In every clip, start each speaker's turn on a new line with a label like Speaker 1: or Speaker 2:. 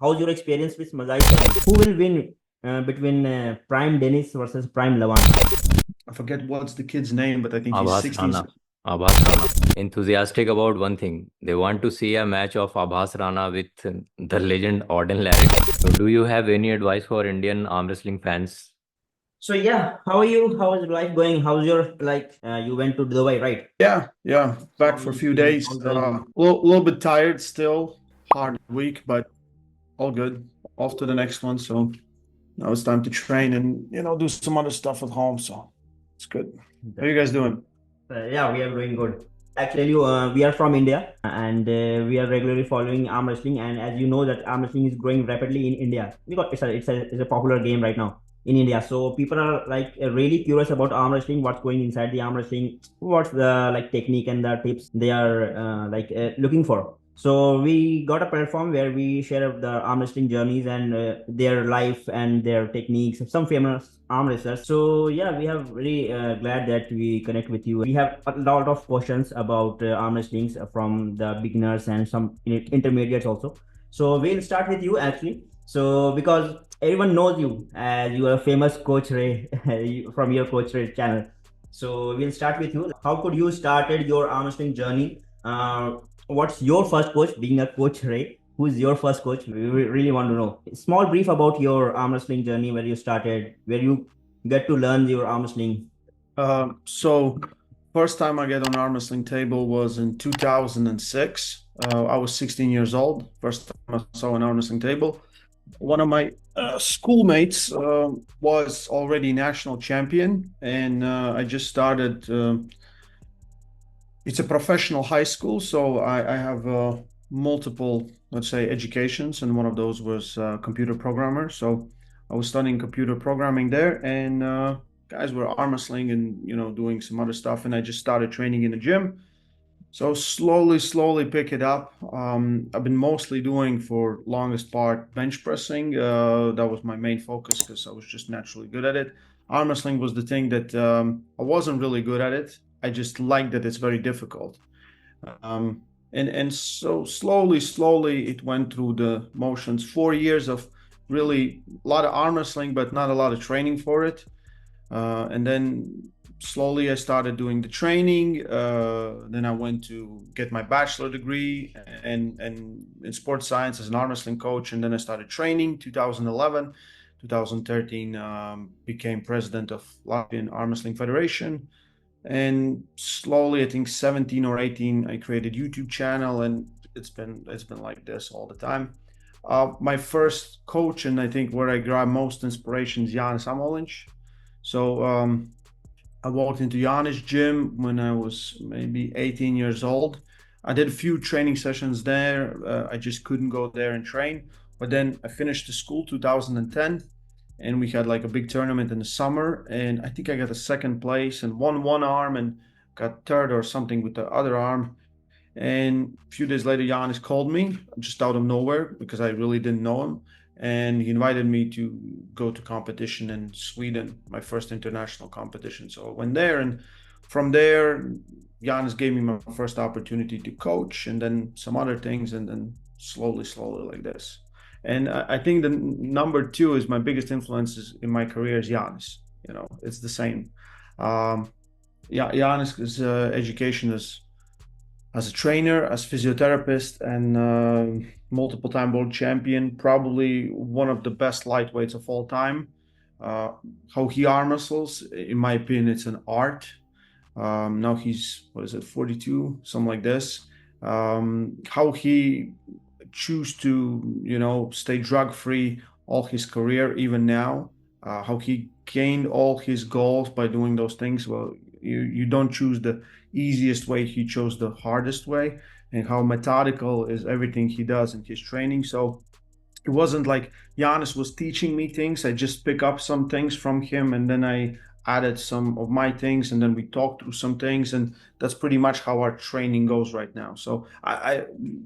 Speaker 1: how's your experience with Mazai 7? Who will win between Prime Denis versus Prime Levan?
Speaker 2: I forget what's the kid's name, but I think he's
Speaker 3: Abhas
Speaker 2: 16.
Speaker 3: Rana. Abhas Rana. Enthusiastic about one thing. They want to see a match of Abhas Rana with the legend Auden Larrett. So do you have any advice for Indian arm wrestling fans?
Speaker 1: So yeah, how are you? How is life going? How's your you went to Dubai, right?
Speaker 2: Yeah. Back for a few days. A little bit tired still. Hard week, but all good. Off to the next one. So now it's time to train and do some other stuff at home. So it's good. How are you guys doing?
Speaker 1: Yeah, we are doing good. Actually, we are from India and we are regularly following arm wrestling. And as you know, that arm wrestling is growing rapidly in India because it's a popular game right now in India. So people are really curious about arm wrestling. What's going inside the arm wrestling? What's the technique and the tips they are looking for? So we got a platform where we share the arm wrestling journeys and their life and their techniques of some famous arm wrestlers. So yeah, we have really glad that we connect with you. We have a lot of questions about arm wrestlings from the beginners and some intermediates also. So we'll start with you actually. So because everyone knows you as you are a famous Coach Ray from your Coach Ray channel. So we'll start with you. How could you started your arm wrestling journey? What's your first coach, being a Coach Ray? Who's your first coach? We really want to know. Small brief about your arm wrestling journey, where you started, where you get to learn your arm wrestling.
Speaker 2: So first time I get on arm wrestling table was in 2006. I was 16 years old. First time I saw an arm wrestling table. One of my schoolmates was already national champion, and I just started. It's a professional high school, so I have multiple, let's say, educations, and one of those was computer programmer. So I was studying computer programming there, and guys were arm wrestling and doing some other stuff, and I just started training in the gym. So slowly pick it up. I've been mostly doing for longest part bench pressing. That was my main focus because I was just naturally good at it. Arm wrestling was the thing that I wasn't really good at it. I just like that it's very difficult. And so slowly it went through the motions. 4 years of really a lot of arm wrestling, but not a lot of training for it. And then slowly I started doing the training. Then I went to get my bachelor degree and in sports science as an arm wrestling coach. And then I started training 2011. 2013 became president of Latvian Arm Wrestling Federation. And slowly, I think 17 or 18, I created YouTube channel, and it's been like this all the time. My first coach, and I think where I grabbed most inspiration, is Jānis Liepiņš. So I walked into Jānis' gym when I was maybe 18 years old. I did a few training sessions there. I just couldn't go there and train. But then I finished the school 2010. And we had like a big tournament in the summer, and I think I got a second place and won one arm and got third or something with the other arm. And a few days later, Jānis called me just out of nowhere because I really didn't know him, and he invited me to go to competition in Sweden, my first international competition. So I went there, and from there, Jānis gave me my first opportunity to coach, and then some other things, and then slowly like this. And I think the number two is my biggest influence in my career is Jānis. It's the same. Jānis' education as a trainer, as physiotherapist, and multiple-time world champion, probably one of the best lightweights of all time. How he arm wrestles, in my opinion, it's an art. Now he's, 42, something like this. How he choose to stay drug-free all his career, even now, how he gained all his goals by doing those things. Well, you don't choose the easiest way, he chose the hardest way, and how methodical is everything he does in his training. So it wasn't like Jānis was teaching me things. I just pick up some things from him, and then I added some of my things, and then we talked through some things, and that's pretty much how our training goes right now. So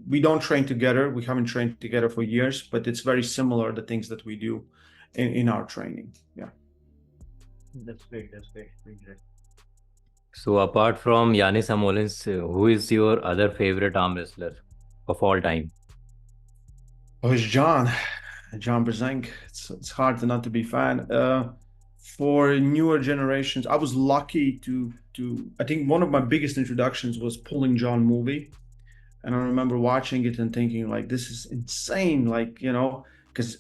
Speaker 2: we don't train together. We haven't trained together for years, but it's very similar, the things that we do in our training. Yeah.
Speaker 1: That's great. Very great.
Speaker 3: So apart from Jānis Liepiņš, who is your other favorite arm wrestler of all time?
Speaker 2: Oh, it's John Brzenk. It's hard to not to be a fan. For newer generations, I was lucky to I think one of my biggest introductions was Pulling John movie. And I remember watching it and thinking like, this is insane. Like, because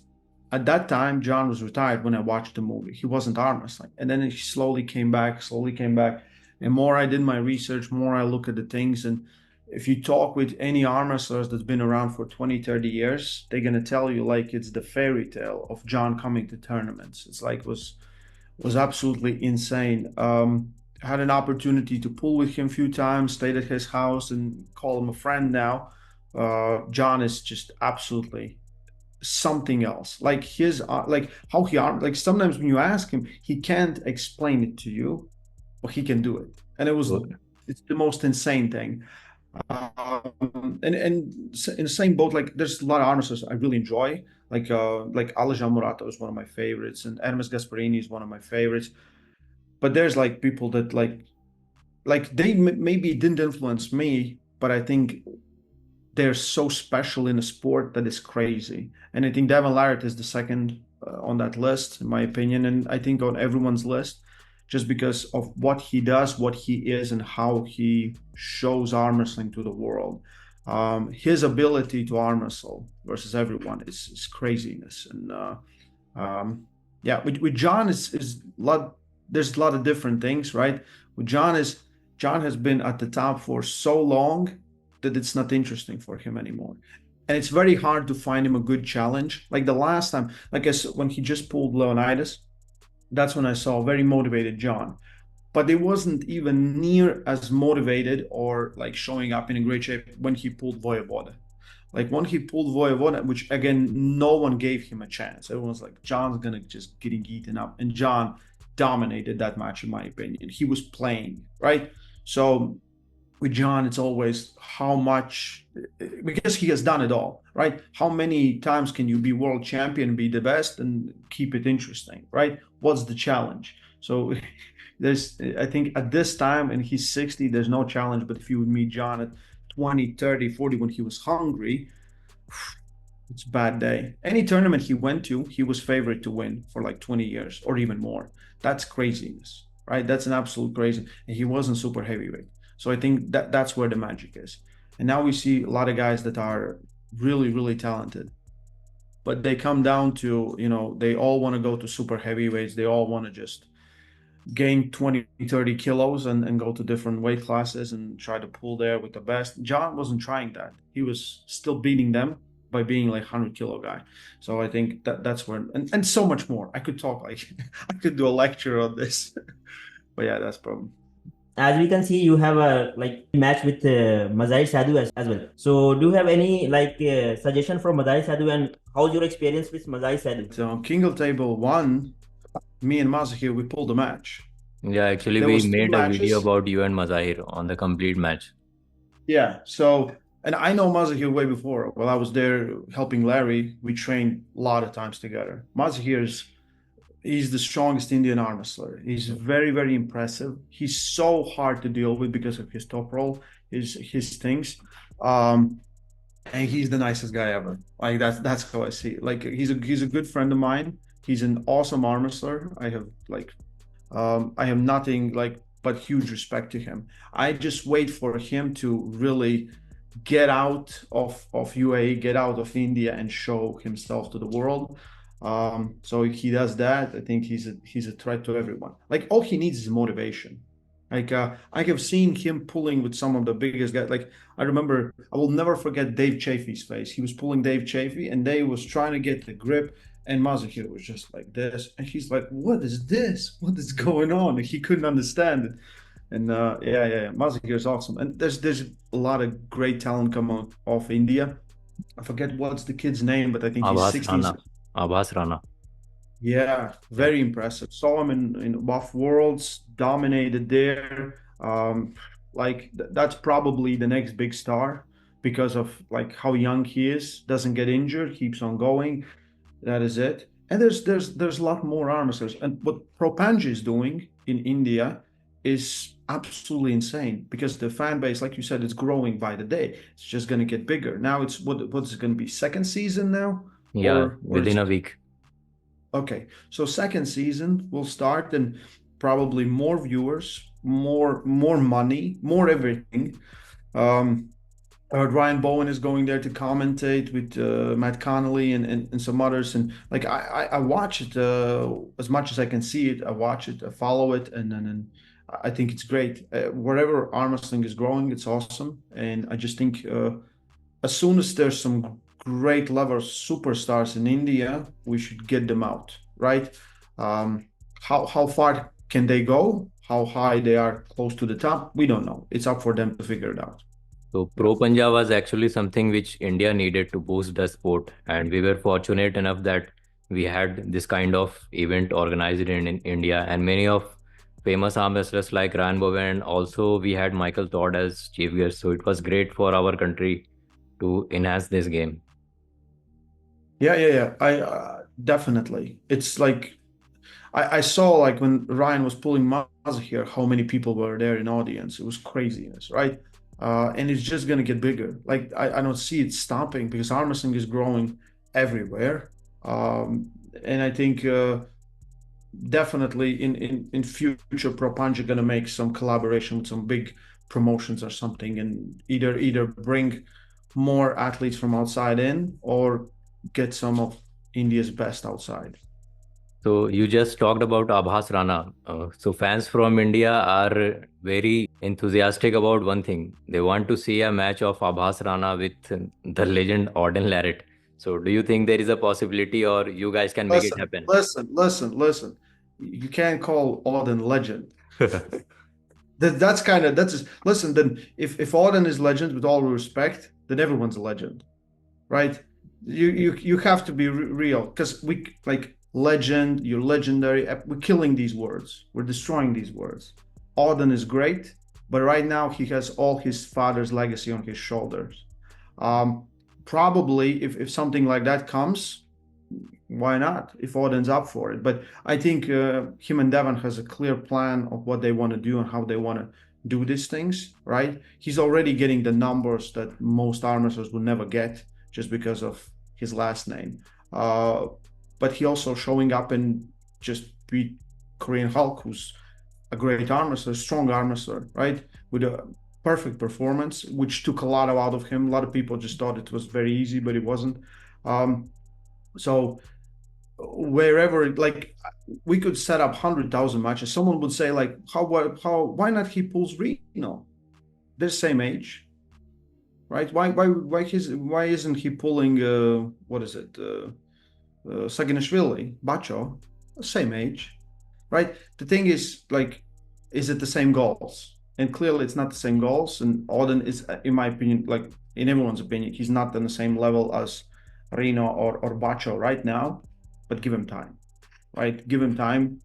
Speaker 2: at that time, John was retired when I watched the movie. He wasn't arm wrestling. And then he slowly came back. And more I did my research, more I look at the things. And if you talk with any arm wrestlers that's been around for 20, 30 years, they're going to tell you like it's the fairy tale of John coming to tournaments. It's like was absolutely insane. Had an opportunity to pull with him a few times, stayed at his house and call him a friend now. John is just absolutely something else. Like like how he like sometimes when you ask him, he can't explain it to you, but he can do it. And it's the most insane thing. And in the same boat, like there's a lot of arm wrestlers I really enjoy. Like Alejan Murata is one of my favorites, and Hermes Gasparini is one of my favorites. But there's like people that like they maybe didn't influence me, but I think they're so special in a sport that is crazy. And I think Devin Larratt is the second on that list, in my opinion, and I think on everyone's list, just because of what he does, what he is, and how he shows arm wrestling to the world. His ability to arm wrestle versus everyone is craziness. And yeah, with John is a lot. There's a lot of different things, right? With John has been at the top for so long that it's not interesting for him anymore. And it's very hard to find him a good challenge. Like the last time, like when he just pulled Leonidas, that's when I saw a very motivated John. But it wasn't even near as motivated or like showing up in a great shape when he pulled Voyevoda. Like when he pulled Voyevoda, which again, no one gave him a chance. Everyone's like, John's gonna just getting eaten up. And John dominated that match, in my opinion. He was playing, right? So with John, it's always how much, because he has done it all, right? How many times can you be world champion, be the best, and keep it interesting, right? What's the challenge? So I think at this time, and he's 60, there's no challenge. But if you would meet John at 20, 30, 40, when he was hungry, it's a bad day. Any tournament he went to, he was favorite to win for like 20 years or even more. That's craziness, right? That's an absolute crazy. And he wasn't super heavyweight. So I think that's where the magic is. And now we see a lot of guys that are really, really talented, but they come down to, they all want to go to super heavyweights. They all want to just gain 20, 30 kilos and go to different weight classes and try to pull there with the best. John wasn't trying that. He was still beating them by being like 100-kilo guy. So I think that's where, and so much more. I could talk like, I could do a lecture on this. But yeah, that's problem.
Speaker 1: As we can see, you have a match with Mazahir Sadhu as well. So do you have any suggestion from Mazahir Sadhu, and how's your experience with Mazahir Sadhu?
Speaker 2: So King of Table 1, me and Mazahir, we pulled a match.
Speaker 3: Yeah, actually we made a video about you and Mazahir on the complete match.
Speaker 2: Yeah, so, and I know Mazahir way before. While I was there helping Larry, we trained a lot of times together. Mazahir he's the strongest Indian arm wrestler. He's very, very impressive. He's so hard to deal with because of his top roll, his things. And he's the nicest guy ever. Like that's how I see it. Like he's a good friend of mine. He's an awesome arm wrestler. I have nothing but huge respect to him. I just wait for him to really get out of UAE, get out of India, and show himself to the world. So if he does that, I think he's a threat to everyone. Like all he needs is motivation. Like I have seen him pulling with some of the biggest guys. Like I remember, I will never forget Dave Chafee's face. He was pulling Dave Chafee, and Dave was trying to get the grip, and Mazahir was just like this, and he's like, "What is this? What is going on?" And he couldn't understand it. And yeah, Mazahir is awesome. And there's a lot of great talent coming off India. I forget what's the kid's name, but I think he's 60.
Speaker 3: Abhas Rana.
Speaker 2: Yeah, very impressive. Saw him in Buff Worlds, dominated there. That's probably the next big star because of like how young he is, doesn't get injured, keeps on going. That is it. And there's a lot more arm wrestlers. And what Propanji is doing in India is absolutely insane because the fan base, like you said, it's growing by the day. It's just going to get bigger. Now it's what's it going to be? Second season now?
Speaker 3: Yeah,
Speaker 2: Or
Speaker 3: within a week.
Speaker 2: Okay, so second season will start and probably more viewers, more money, more everything. I heard Ryan Bowen is going there to commentate with Matt Connolly and some others, and like I watch it as much as I can see it. I watch it, I follow it, and I think it's great. Wherever arm wrestling is growing, it's awesome, and I just think as soon as there's some great level superstars in India, we should get them out, right? How far can they go? How high they are close to the top? We don't know. It's up for them to figure it out.
Speaker 3: So Pro Punjab was actually something which India needed to boost the sport, and we were fortunate enough that we had this kind of event organized in India, and many of famous arm wrestlers like Ryan Bowen. Also, we had Michael Todd as chief guest, so it was great for our country to enhance this game.
Speaker 2: Yeah. I definitely. It's like I saw like when Ryan was pulling Mazza here, how many people were there in audience. It was craziness, right? And it's just gonna get bigger. Like I don't see it stopping because arm wrestling is growing everywhere. And I think definitely in future Pro Punch are gonna make some collaboration with some big promotions or something, and either bring more athletes from outside in or get some of India's best outside.
Speaker 3: So you just talked about Abhas Rana. So fans from India are very enthusiastic about one thing. They want to see a match of Abhas Rana with the legend Auden Larrett. So do you think there is a possibility, or you guys can make it happen?
Speaker 2: Listen. You can't call Auden legend. That's listen. Then if Auden is legend, with all respect, then everyone's a legend, right? You have to be real, because we like legend. You're legendary. We're killing these words. We're destroying these words. Auden is great, but right now he has all his father's legacy on his shoulders. Probably if something like that comes, why not? If Auden's up for it. But I think him and Levan has a clear plan of what they want to do and how they want to do these things, right? He's already getting the numbers that most arm wrestlers would never get just because of his last name. But he also showing up and just beat Korean Hulk, who's a great arm wrestler, strong arm wrestler, right? With a perfect performance, which took a lot out of him. A lot of people just thought it was very easy, but it wasn't. So wherever, like, we could set up 100,000 matches. Someone would say, like, why not he pulls Reno? They're same age, right? Why isn't he pulling Saginashvili, Bacho, same age, right? The thing is, like, is it the same goals? And clearly it's not the same goals. And Auden is, in my opinion, like in everyone's opinion, he's not on the same level as Reno or Bacho right now, but give him time, right? Give him time.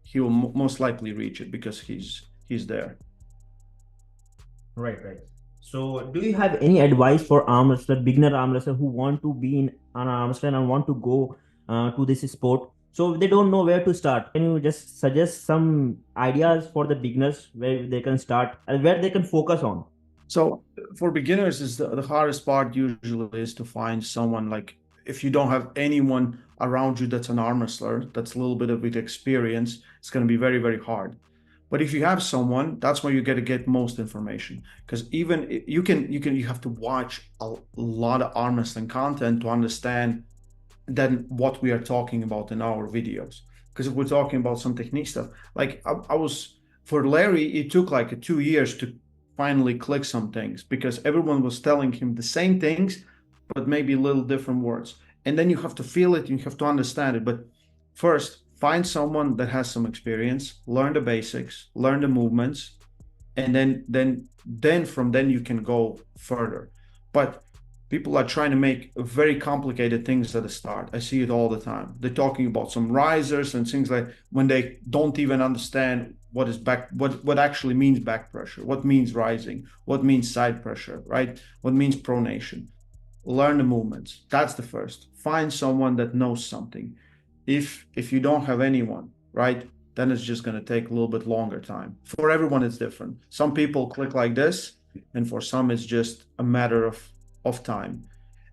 Speaker 2: He will most likely reach it because he's there.
Speaker 1: Right. So do you have any advice for arm wrestler, beginner arm wrestler who want to be in an arm wrestler and want to go to this sport? So they don't know where to start. Can you just suggest some ideas for the beginners where they can start and where they can focus on?
Speaker 2: So for beginners, is the hardest part usually is to find someone, like, if you don't have anyone around you that's an arm wrestler, that's a little bit of experience, it's going to be very, very hard. But if you have someone, that's where you get to get most information, because even you have to watch a lot of arm wrestling content to understand then what we are talking about in our videos. Because if we're talking about some technique stuff, like I was, for Larry, it took like 2 years to finally click some things, because everyone was telling him the same things, but maybe a little different words. And then you have to feel it, you have to understand it. But first, find someone that has some experience, learn the basics, learn the movements, and then from then you can go further. But people are trying to make very complicated things at the start. I see it all the time. They're talking about some risers and things like, when they don't even understand what actually means back pressure, what means rising, what means side pressure, right? What means pronation. Learn the movements. That's the first. Find someone that knows something. If you don't have anyone, right, then it's just going to take a little bit longer time. For everyone, it's different. Some people click like this, and for some, it's just a matter of time.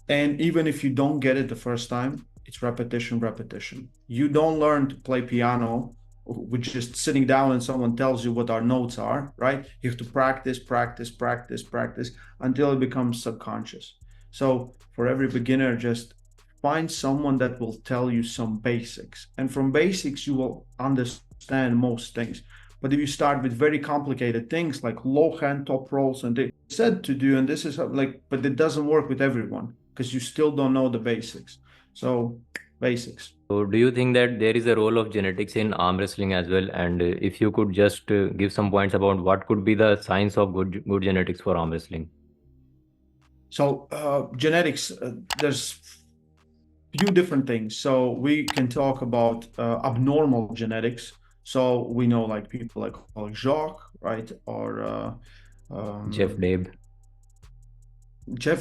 Speaker 2: And even if you don't get it the first time, it's repetition, repetition. You don't learn to play piano with just sitting down and someone tells you what our notes are, right? You have to practice, practice, practice, practice until it becomes subconscious. So for every beginner, just find someone that will tell you some basics. And from basics, you will understand most things. But if you start with very complicated things like low hand top rolls, and they said to do, and this is like, but it doesn't work with everyone because you still don't know the basics. So basics.
Speaker 3: So do you think that there is a role of genetics in arm wrestling as well? And if you could just give some points about what could be the signs of good genetics for arm wrestling?
Speaker 2: So genetics, there's few different things. So we can talk about abnormal genetics. So we know like people like Jacques, right? Or
Speaker 3: Jeff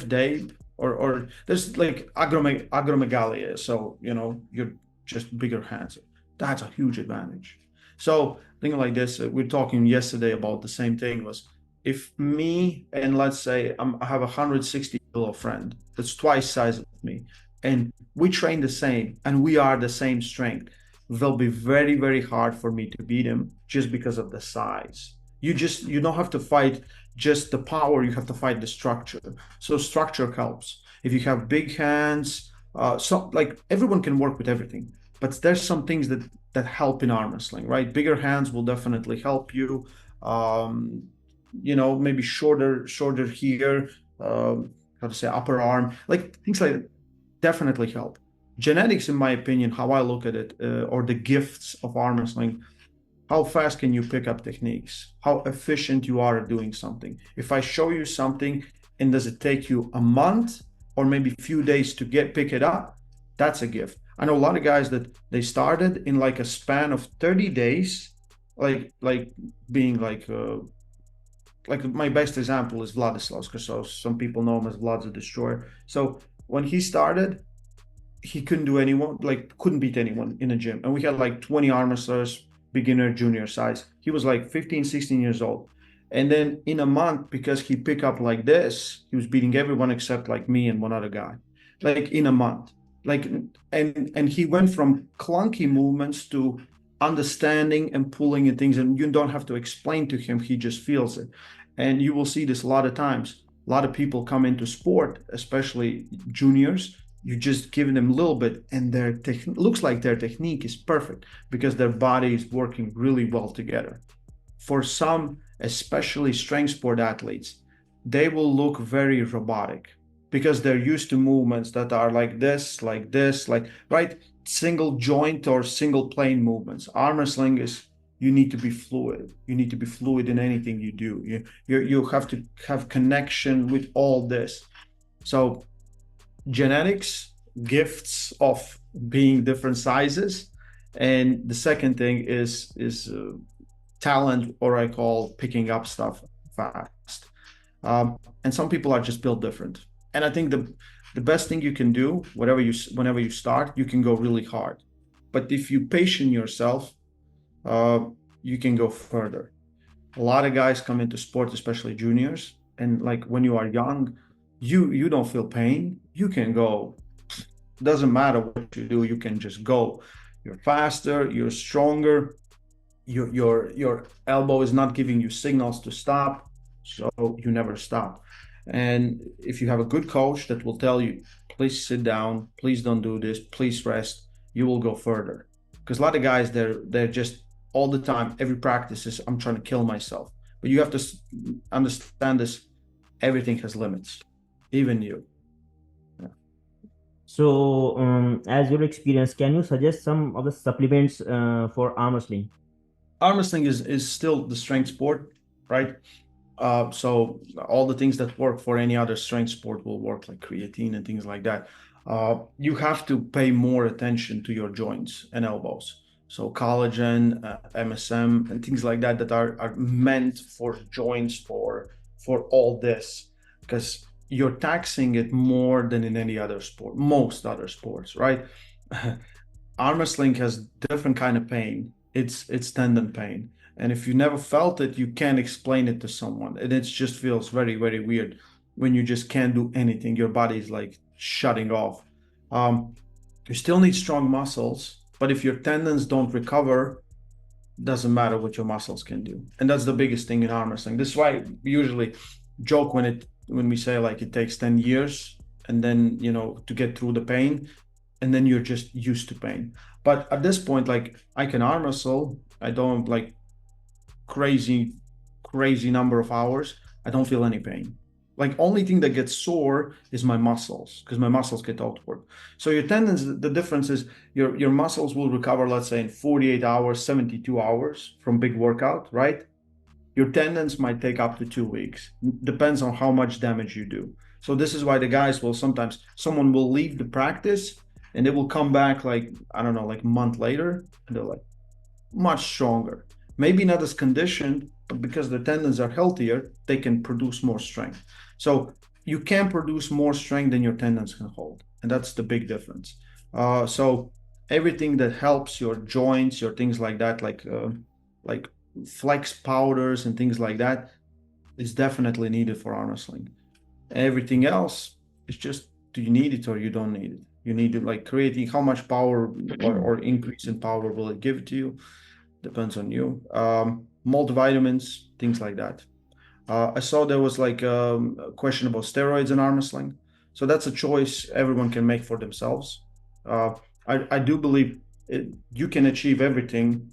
Speaker 3: Dave.
Speaker 2: Or there's like acromegalia. So, you're just bigger hands. That's a huge advantage. So thing like this, we're talking yesterday about the same thing was if me and let's say I have a 160 kilo friend that's twice size of me, and we train the same and we are the same strength, they'll be very, very hard for me to beat him just because of the size. You don't have to fight just the power, you have to fight the structure. So structure helps. If you have big hands, so like everyone can work with everything, but there's some things that help in arm wrestling, right? Bigger hands will definitely help you. Maybe shorter here, how to say, upper arm, like things like that definitely help. Genetics, in my opinion, how I look at it, or the gifts of arm wrestling, how fast can you pick up techniques? How efficient you are at doing something? If I show you something and does it take you a month or maybe a few days to pick it up, that's a gift. I know a lot of guys that they started in like a span of 30 days, like being like my best example is Vladislav, because some people know him as Vlad the Destroyer. So when he started, he couldn't beat anyone in a gym. And we had like 20 arm wrestlers, beginner, junior size. He was like 15, 16 years old. And then in a month, because he picked up like this, he was beating everyone except like me and one other guy, like in a month. Like, and he went from clunky movements to understanding and pulling and things. And you don't have to explain to him, he just feels it. And you will see this a lot of times. A lot of people come into sport, especially juniors, you just give them a little bit and looks like their technique is perfect because their body is working really well together. For some, especially strength sport athletes, they will look very robotic because they're used to movements that are like this, right? Single joint or single plane movements. Arm wrestling is, you need to be fluid. You need to be fluid in anything you do. You have to have connection with all this. So genetics, gifts of being different sizes, and the second thing is talent, or I call picking up stuff fast. And some people are just built different. And I think the best thing you can do, whenever you start, you can go really hard. But if you patient yourself, you can go further. A lot of guys come into sport, especially juniors, and like when you are young, you don't feel pain. You can go. Doesn't matter what you do, you can just go. You're faster, you're stronger. Your elbow is not giving you signals to stop, so you never stop. And if you have a good coach that will tell you, please sit down, please don't do this, please rest, you will go further. Because a lot of guys, they're just all the time, every practice is, I'm trying to kill myself. But you have to understand this, everything has limits, even you. Yeah.
Speaker 1: So, as your experience, can you suggest some of the supplements for arm wrestling?
Speaker 2: Arm wrestling is still the strength sport, right? So all the things that work for any other strength sport will work, like creatine and things like that. You have to pay more attention to your joints and elbows. So collagen, MSM, and things like that are meant for joints, for all this, because you're taxing it more than in any other sport, most other sports, right? Arm wrestling has different kind of pain. it's tendon pain. And if you never felt it, you can't explain it to someone. And it just feels very, very weird when you just can't do anything. Your body is like shutting off. You still need strong muscles, but if your tendons don't recover, doesn't matter what your muscles can do. And that's the biggest thing in arm wrestling. This is why we usually joke when we say like it takes 10 years and then, to get through the pain, and then you're just used to pain. But at this point, like I can arm wrestle. I don't like crazy number of hours. I don't feel any pain. Like only thing that gets sore is my muscles, because my muscles get outward. So your tendons, the difference is your muscles will recover, let's say in 48 hours, 72 hours from big workout, right? Your tendons might take up to 2 weeks. Depends on how much damage you do. So this is why the guys will sometimes, someone will leave the practice and they will come back like, I don't know, like a month later, and they're like much stronger. Maybe not as conditioned, but because the tendons are healthier, they can produce more strength. So you can produce more strength than your tendons can hold. And that's the big difference. So everything that helps your joints, your things like that, like flex powders and things like that, is definitely needed for arm wrestling. Everything else is just, do you need it or you don't need it? You need to like creating how much power or increase in power will it give to you? Depends on you. Multivitamins, things like that. I saw there was like a question about steroids in arm wrestling. So that's a choice everyone can make for themselves. I do believe you can achieve everything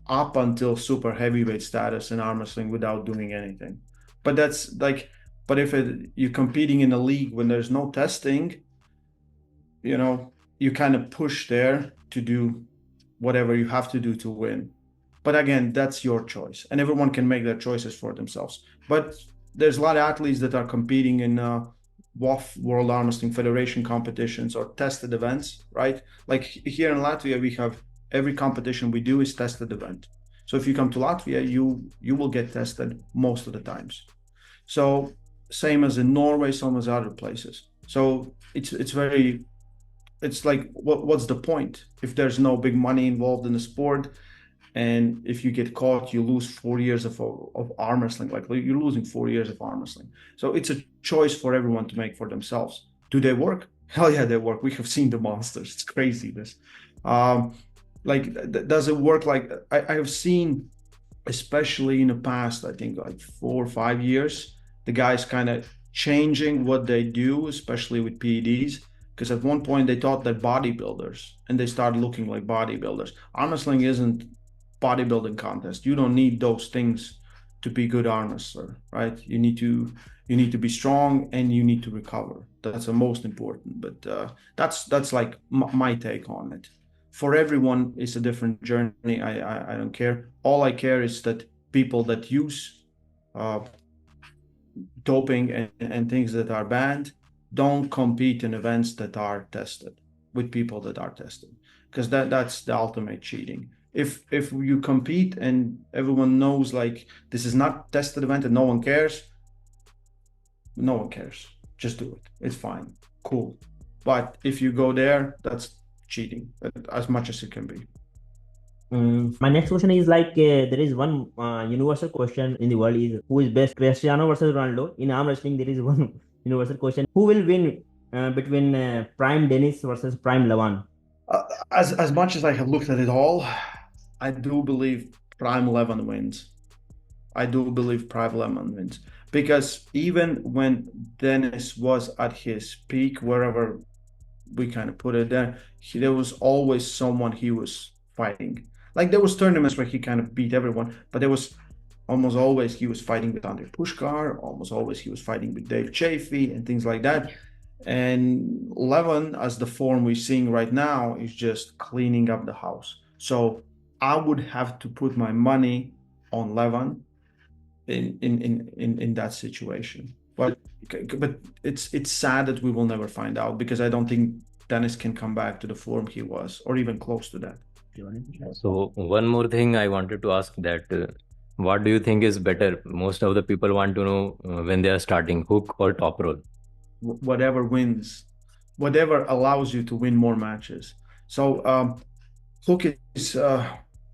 Speaker 2: up until super heavyweight status in arm wrestling without doing anything. But that's like, but if you're competing in a league when there's no testing, you kind of push there to do whatever you have to do to win. But again, that's your choice, and everyone can make their choices for themselves. But there's a lot of athletes that are competing in WAF, World Arm Wrestling Federation competitions or tested events, right? Like here in Latvia, we have every competition we do is tested event. So if you come to Latvia, you will get tested most of the times. So same as in Norway, same as other places. So it's like, what's the point if there's no big money involved in the sport? And if you get caught, you lose 4 years of arm wrestling. Like you're losing 4 years of arm wrestling. So it's a choice for everyone to make for themselves. Do they work? Hell yeah, they work. We have seen the monsters. It's crazy. Does it work? Like I have seen, especially in the past, I think like 4 or 5 years, the guys kind of changing what they do, especially with PEDs. Because at one point they thought they're bodybuilders and they started looking like bodybuilders. Arm wrestling isn't bodybuilding contest. You don't need those things to be good arm wrestler, right? You need to be strong and you need to recover. That's the most important. But that's like my take on it. For everyone, it's a different journey. I don't care. All I care is that people that use doping and things that are banned don't compete in events that are tested with people that are tested, because that's the ultimate cheating. If you compete and everyone knows like this is not tested event and no one cares, just do it. It's fine, cool. But if you go there, that's cheating as much as it can be.
Speaker 1: My next question is like there is one universal question in the world is who is best, Cristiano versus Ronaldo. In arm wrestling, there is one universal question: who will win between prime Denis versus prime Levan?
Speaker 2: As much as I have looked at it all, I do believe prime Levan wins. Because even when Denis was at his peak, wherever we kind of put it there, there was always someone he was fighting. Like there was tournaments where he kind of beat everyone, but there was almost always he was fighting with Andrei Pushkar, almost always he was fighting with Dave Chafee and things like that. And Levan, as the form we're seeing right now, is just cleaning up the house. So I would have to put my money on Levan in that situation. But it's sad that we will never find out, because I don't think Denis can come back to the form he was, or even close to that.
Speaker 3: So one more thing I wanted to ask, that what do you think is better? Most of the people want to know when they are starting, hook or top roll?
Speaker 2: Whatever wins, whatever allows you to win more matches. So hook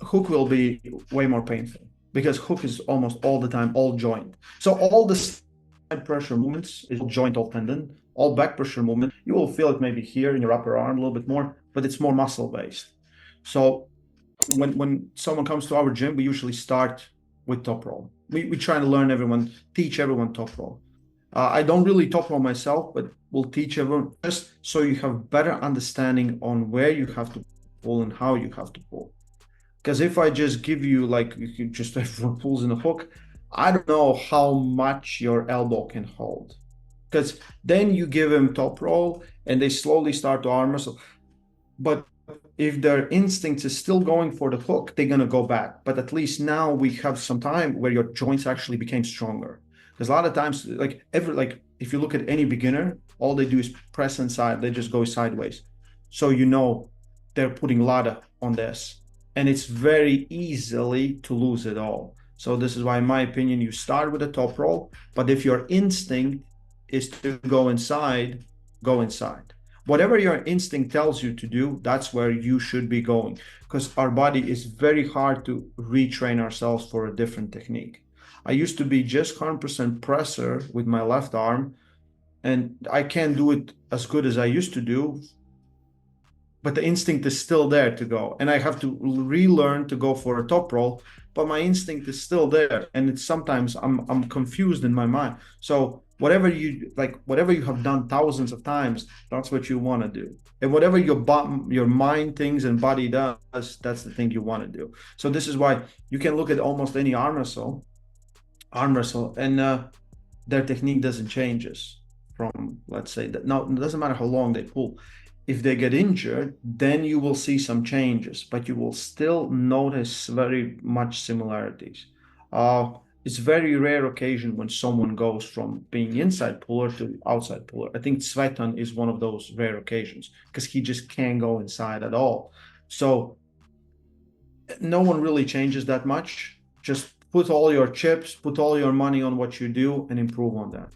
Speaker 2: hook will be way more painful because hook is almost all the time all joint. So all the side pressure movements is joint, all tendon, all back pressure movement. You will feel it maybe here in your upper arm a little bit more, but it's more muscle based. So when someone comes to our gym, we usually start with top roll. We try to teach everyone top roll. I don't really top roll myself, but we'll teach everyone just so you have better understanding on where you have to pull and how you have to pull. Because if I just give you just everyone pulls in a hook, I don't know how much your elbow can hold. Because then you give them top roll and they slowly start to arm wrestle. But if their instinct is still going for the hook, they're gonna go back. But at least now we have some time where your joints actually became stronger. Because a lot of times, if you look at any beginner, all they do is press inside, they just go sideways. So they're putting a lot on this. And it's very easily to lose it all. So this is why, in my opinion, you start with a top roll, but if your instinct is to go inside, go inside. Whatever your instinct tells you to do, that's where you should be going, because our body is very hard to retrain ourselves for a different technique. I used to be just 100% presser with my left arm, and I can't do it as good as I used to do, but the instinct is still there to go. And I have to relearn to go for a top roll, but my instinct is still there. And it's sometimes I'm confused in my mind. So whatever you have done thousands of times, that's what you want to do. And whatever your mind thinks and body does, that's the thing you want to do. So this is why you can look at almost any arm wrestle, and their technique doesn't changes from, let's say, that. Now, it doesn't matter how long they pull. If they get injured, then you will see some changes, but you will still notice very much similarities. It's very rare occasion when someone goes from being inside puller to outside puller. I think Svetan is one of those rare occasions because he just can't go inside at all. So no one really changes that much. Just put all your chips, put all your money on what you do and improve on that.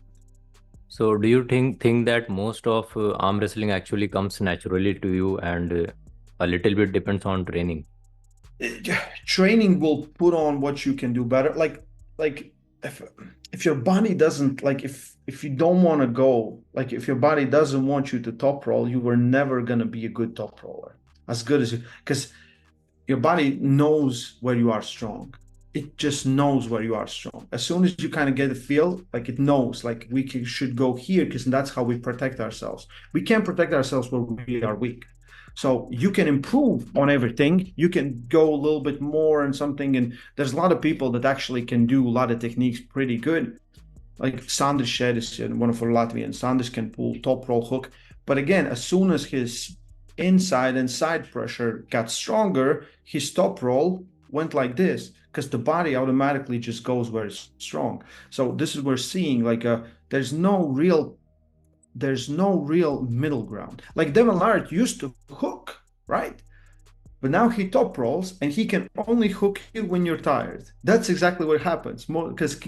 Speaker 3: So do you think that most of arm wrestling actually comes naturally to you and a little bit depends on training?
Speaker 2: Training will put on what you can do better. Like if your body doesn't, if you don't want to go, if your body doesn't want you to top roll, you were never going to be a good top roller, as good as you, because your body knows where you are strong. It just knows where you are strong. As soon as you kind of get a feel, it knows, we should go here, because that's how we protect ourselves. We can't protect ourselves where we are weak. So you can improve on everything. You can go a little bit more on something. And there's a lot of people that actually can do a lot of techniques pretty good. Like Sandis Shed is one of our Latvians. Sandis can pull top roll hook. But again, as soon as his inside and side pressure got stronger, his top roll went like this, because the body automatically just goes where it's strong. So this is where we're seeing there's no real middle ground. Like Devon Larratt used to hook, right? But now he top rolls and he can only hook you when you're tired. That's exactly what happens. More because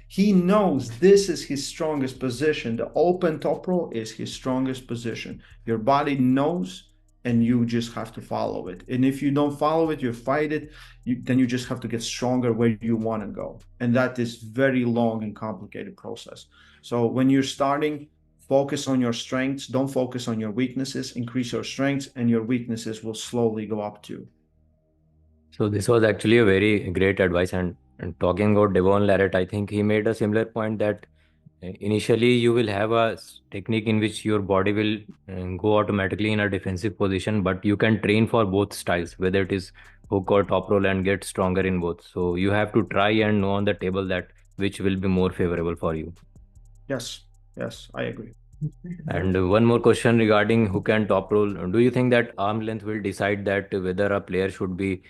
Speaker 2: he knows this is his strongest position. The open top roll is his strongest position. Your body knows, and you just have to follow it. And if you don't follow it, you fight it, then you just have to get stronger where you want to go. And that is very long and complicated process. So when you're starting, focus on your strengths. Don't focus on your weaknesses. Increase your strengths, and your weaknesses will slowly go up too.
Speaker 3: So this was actually a very great advice. And talking about Devon Larratt, I think he made a similar point that initially you will have a technique in which your body will go automatically in a defensive position, but you can train for both styles, whether it is hook or top roll, and get stronger in both. So you have to try and know on the table that which will be more favorable for you.
Speaker 2: Yes, I agree.
Speaker 3: And one more question regarding hook and top roll. Do you think that arm length will decide that whether a player should be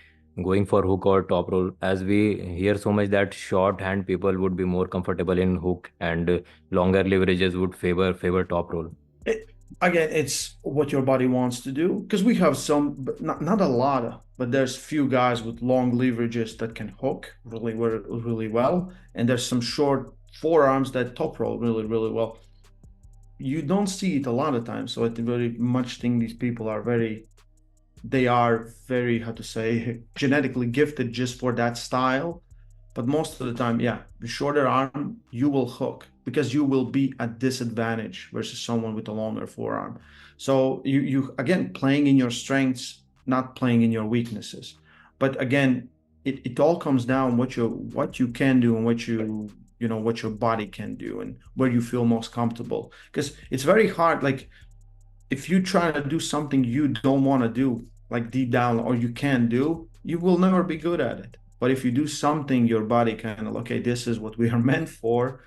Speaker 3: going for hook or top roll? As we hear so much that short hand people would be more comfortable in hook and longer leverages would favor top roll.
Speaker 2: Again, it's what your body wants to do, because we have some, but not a lot, but there's few guys with long leverages that can hook really well, and there's some short forearms that top roll really well. You don't see it a lot of times, so I very much think these people are very they are very, how to say, genetically gifted just for that style. But most of the time, yeah, the shorter arm, you will hook because you will be at disadvantage versus someone with a longer forearm. So you again, playing in your strengths, not playing in your weaknesses. But again, it all comes down what you can do and what what your body can do and where you feel most comfortable. Because it's very hard, like if you try to do something you don't want to do, like deep down, or you can't do, you will never be good at it. But if you do something, your body kind of, okay, this is what we are meant for.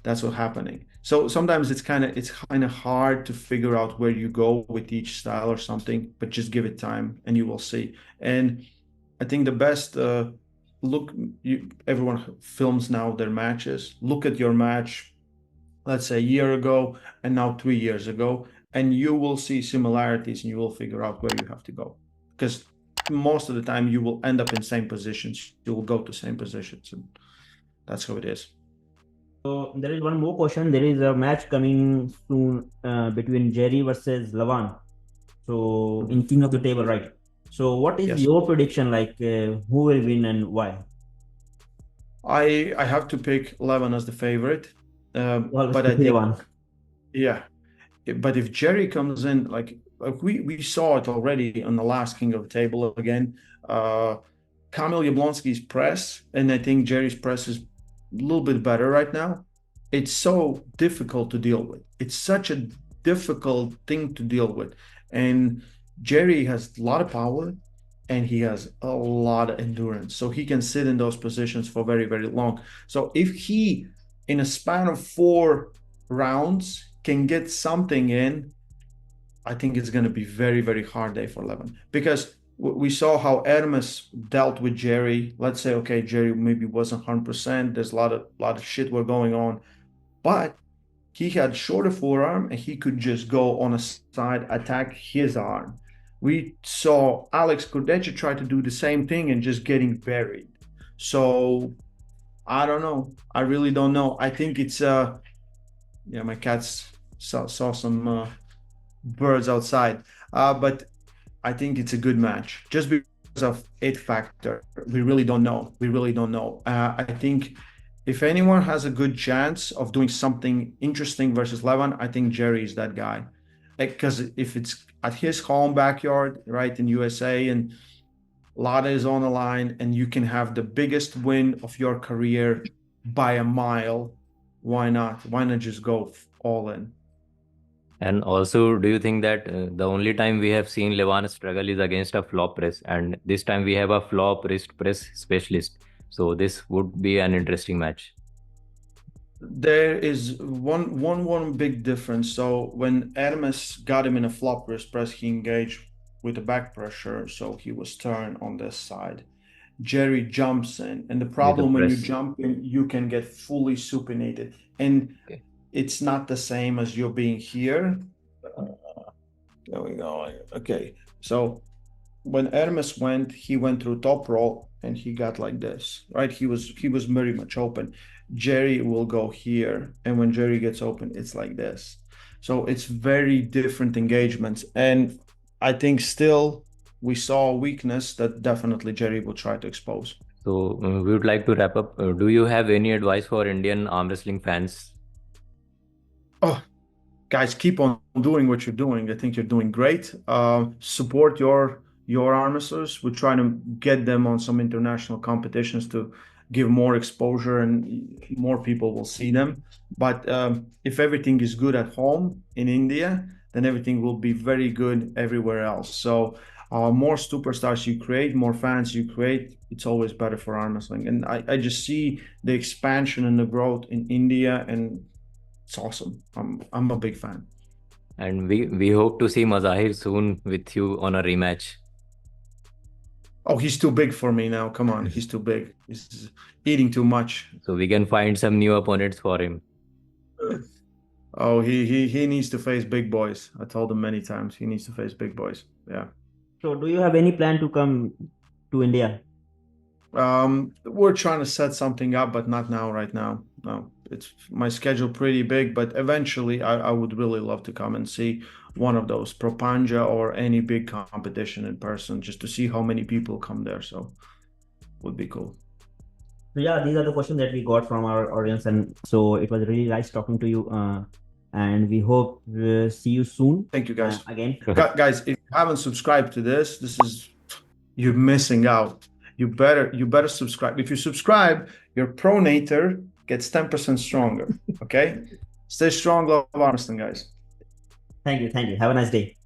Speaker 2: That's what's happening. So sometimes it's kind of hard to figure out where you go with each style or something, but just give it time and you will see. And I think the best everyone films now their matches. Look at your match, let's say a year ago and now 3 years ago, and you will see similarities and you will figure out where you have to go. Because most of the time you will end up in same positions. You will go to same positions, and that's how it is.
Speaker 1: So there is one more question. There is a match coming soon between Jerry versus Levan. So in King of the Table, right? So what is
Speaker 2: Yes.
Speaker 1: your prediction? Like who will win and why?
Speaker 2: I have to pick Levan as the favorite, but I think
Speaker 1: Levan.
Speaker 2: yeah. But if Jerry comes in, like we saw it already on the last King of the Table again, Kamil Jablonski's press, and I think Jerry's press is a little bit better right now. It's so difficult to deal with. It's such a difficult thing to deal with. And Jerry has a lot of power and he has a lot of endurance. So he can sit in those positions for very, very long. So if he, in a span of 4 rounds, can get something in, I think it's going to be very, very hard day for Levan. Because we saw how Hermes dealt with Jerry. Let's say, okay, Jerry maybe wasn't 100%. There's a lot of shit were going on. But he had shorter forearm and he could just go on a side, attack his arm. We saw Alex Cordecha try to do the same thing and just getting buried. So I don't know. I really don't know. I think it's yeah, my cats saw some birds outside. But I think it's a good match just because of it factor. We really don't know. I think if anyone has a good chance of doing something interesting versus Levan, I think Jerry is that guy. Because if it's at his home backyard, right, in USA, and Lada is on the line, and you can have the biggest win of your career by a mile, why not? Why not just go all in?
Speaker 3: And also, do you think that the only time we have seen Levan struggle is against a flop press, and this time we have a flop wrist press specialist? So this would be an interesting match.
Speaker 2: There is one big difference. So when Hermes got him in a flop wrist press, he engaged with the back pressure, so he was turned on this side. Jerry jumps in, and the problem when you jump in, you can get fully supinated, and it's not the same as you being here. There we go. Okay, so when Hermes went, he went through top roll and he got like this, right? He was very much open. Jerry will go here, and when Jerry gets open, it's like this. So it's very different engagements, and I think still we saw a weakness that definitely Jerry will try to expose.
Speaker 3: So we would like to wrap up. Do you have any advice for Indian arm wrestling fans?
Speaker 2: Oh, guys, keep on doing what you're doing. I think you're doing great. Support your arm wrestlers. We're trying to get them on some international competitions to give more exposure and more people will see them. But if everything is good at home in India, then everything will be very good everywhere else. So more superstars you create, more fans you create, it's always better for arm wrestling. And I just see the expansion and the growth in India, and it's awesome. I'm a big fan.
Speaker 3: And we hope to see Mazahir soon with you on a rematch.
Speaker 2: Oh, he's too big for me now. Come on, he's too big. He's eating too much.
Speaker 3: So we can find some new opponents for him.
Speaker 2: Oh, he needs to face big boys. I told him many times he needs to face big boys. Yeah.
Speaker 1: So do you have any plan to come to India?
Speaker 2: We're trying to set something up, but not now, right now. No. it's my schedule pretty big, but eventually I would really love to come and see one of those Propanja or any big competition in person, just to see how many people come there. So would be cool.
Speaker 1: So yeah, these are the questions that we got from our audience, and so it was really nice talking to you. And we hope see you soon.
Speaker 2: Thank you, guys.
Speaker 1: Again,
Speaker 2: guys, if you haven't subscribed to this is you're missing out. You better subscribe. If you subscribe, your pronator gets 10% stronger. Okay, stay strong, love arm wrestling, guys.
Speaker 1: Thank you. Have a nice day.